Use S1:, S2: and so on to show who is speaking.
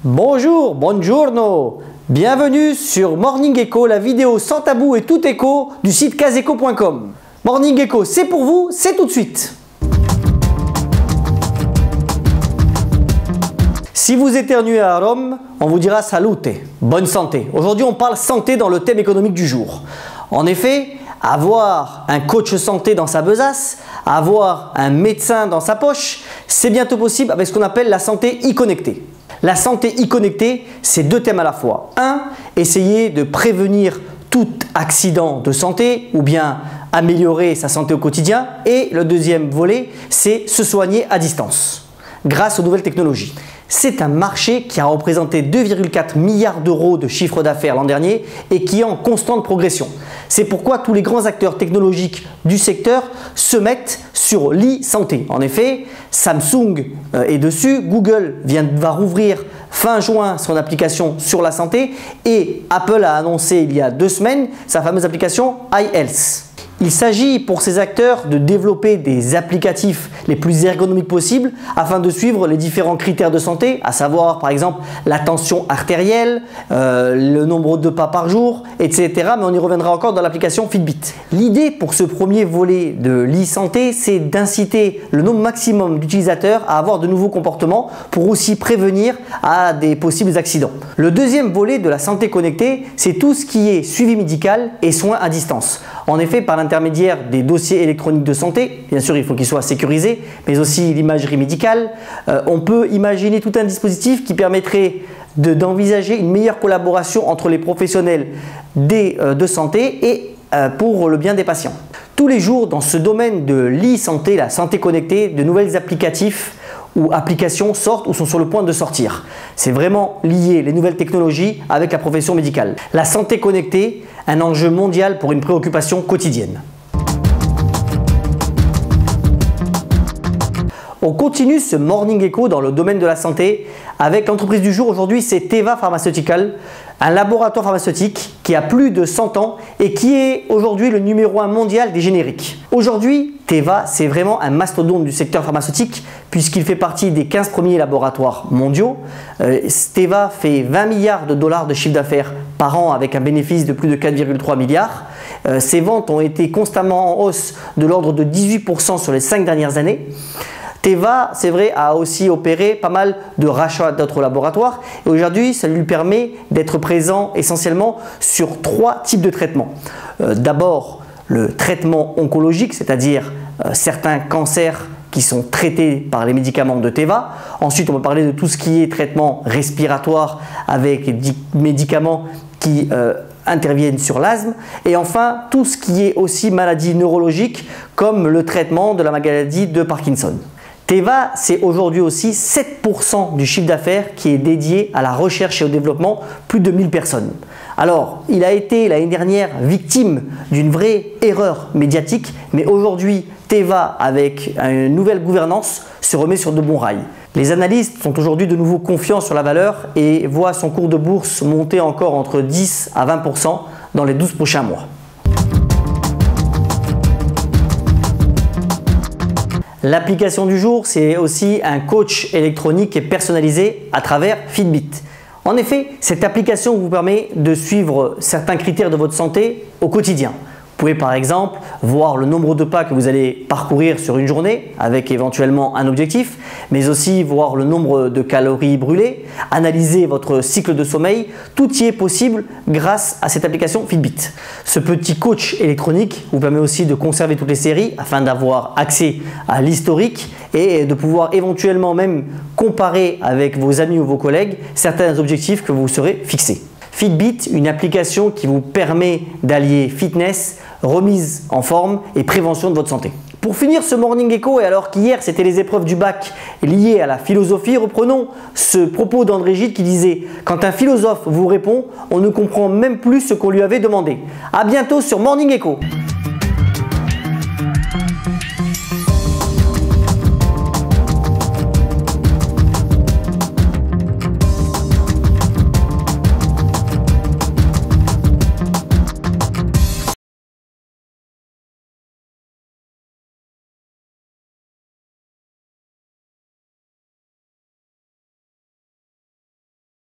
S1: Bonjour, buongiorno, bienvenue sur Morning Echo, la vidéo sans tabou et tout écho du site caseco.com. Morning Echo, c'est pour vous, c'est tout de suite. Si vous éternuez à Rome, on vous dira salute, bonne santé. Aujourd'hui, on parle santé dans le thème économique du jour. En effet, avoir un coach santé dans sa besace, avoir un médecin dans sa poche, c'est bientôt possible avec ce qu'on appelle la santé e-connectée. La santé e-connectée, c'est deux thèmes à la fois. Un, essayer de prévenir tout accident de santé ou bien améliorer sa santé au quotidien. Et le deuxième volet, c'est se soigner à distance grâce aux nouvelles technologies. C'est un marché qui a représenté 2,4 milliards d'euros de chiffre d'affaires l'an dernier et qui est en constante progression. C'est pourquoi tous les grands acteurs technologiques du secteur se mettent sur l'e-santé. En effet, Samsung est dessus, Google va rouvrir fin juin son application sur la santé et Apple a annoncé il y a 2 semaines sa fameuse application iHealth. Il s'agit pour ces acteurs de développer des applicatifs les plus ergonomiques possibles afin de suivre les différents critères de santé, à savoir par exemple la tension artérielle, le nombre de pas par jour, etc. Mais on y reviendra encore dans l'application Fitbit. L'idée pour ce premier volet de l'e-santé, c'est d'inciter le nombre maximum d'utilisateurs à avoir de nouveaux comportements pour aussi prévenir à des possibles accidents. Le deuxième volet de la santé connectée, c'est tout ce qui est suivi médical et soins à distance. En effet, par l'intermédiaire des dossiers électroniques de santé, bien sûr il faut qu'ils soient sécurisés, mais aussi l'imagerie médicale, on peut imaginer tout un dispositif qui permettrait d'envisager une meilleure collaboration entre les professionnels de santé et pour le bien des patients. Tous les jours dans ce domaine de l'e-santé, la santé connectée, de nouvelles applicatifs ou applications sortent ou sont sur le point de sortir. C'est vraiment lié les nouvelles technologies avec la profession médicale. La santé connectée, un enjeu mondial pour une préoccupation quotidienne. On continue ce Morning Echo dans le domaine de la santé avec l'entreprise du jour. Aujourd'hui, c'est Teva Pharmaceutical, un laboratoire pharmaceutique qui a plus de 100 ans et qui est aujourd'hui le numéro 1 mondial des génériques. Aujourd'hui, Teva, c'est vraiment un mastodonte du secteur pharmaceutique puisqu'il fait partie des 15 premiers laboratoires mondiaux. Teva fait 20 milliards de dollars de chiffre d'affaires par an avec un bénéfice de plus de 4,3 milliards. Ses ventes ont été constamment en hausse de l'ordre de 18% sur les 5 dernières années. Teva, c'est vrai, a aussi opéré pas mal de rachats d'autres laboratoires et aujourd'hui, ça lui permet d'être présent essentiellement sur 3 types de traitements. D'abord, le traitement oncologique, c'est-à-dire certains cancers qui sont traités par les médicaments de Teva. Ensuite, on peut parler de tout ce qui est traitement respiratoire avec des médicaments qui interviennent sur l'asthme et enfin tout ce qui est aussi maladie neurologique comme le traitement de la maladie de Parkinson. Teva, c'est aujourd'hui aussi 7% du chiffre d'affaires qui est dédié à la recherche et au développement, plus de 1000 personnes. Alors, il a été l'année dernière victime d'une vraie erreur médiatique, mais aujourd'hui, Teva, avec une nouvelle gouvernance, se remet sur de bons rails. Les analystes sont aujourd'hui de nouveau confiants sur la valeur et voient son cours de bourse monter encore entre 10 à 20% dans les 12 prochains mois. L'application du jour, c'est aussi un coach électronique et personnalisé à travers Fitbit. En effet, cette application vous permet de suivre certains critères de votre santé au quotidien. Vous pouvez par exemple voir le nombre de pas que vous allez parcourir sur une journée avec éventuellement un objectif, mais aussi voir le nombre de calories brûlées, analyser votre cycle de sommeil. Tout y est possible grâce à cette application Fitbit. Ce petit coach électronique vous permet aussi de conserver toutes les séries afin d'avoir accès à l'historique et de pouvoir éventuellement même comparer avec vos amis ou vos collègues certains objectifs que vous serez fixés. Fitbit, une application qui vous permet d'allier fitness, remise en forme et prévention de votre santé. Pour finir ce Morning Echo, et alors qu'hier c'était les épreuves du bac liées à la philosophie, reprenons ce propos d'André Gide qui disait « Quand un philosophe vous répond, on ne comprend même plus ce qu'on lui avait demandé ». À bientôt sur Morning Echo.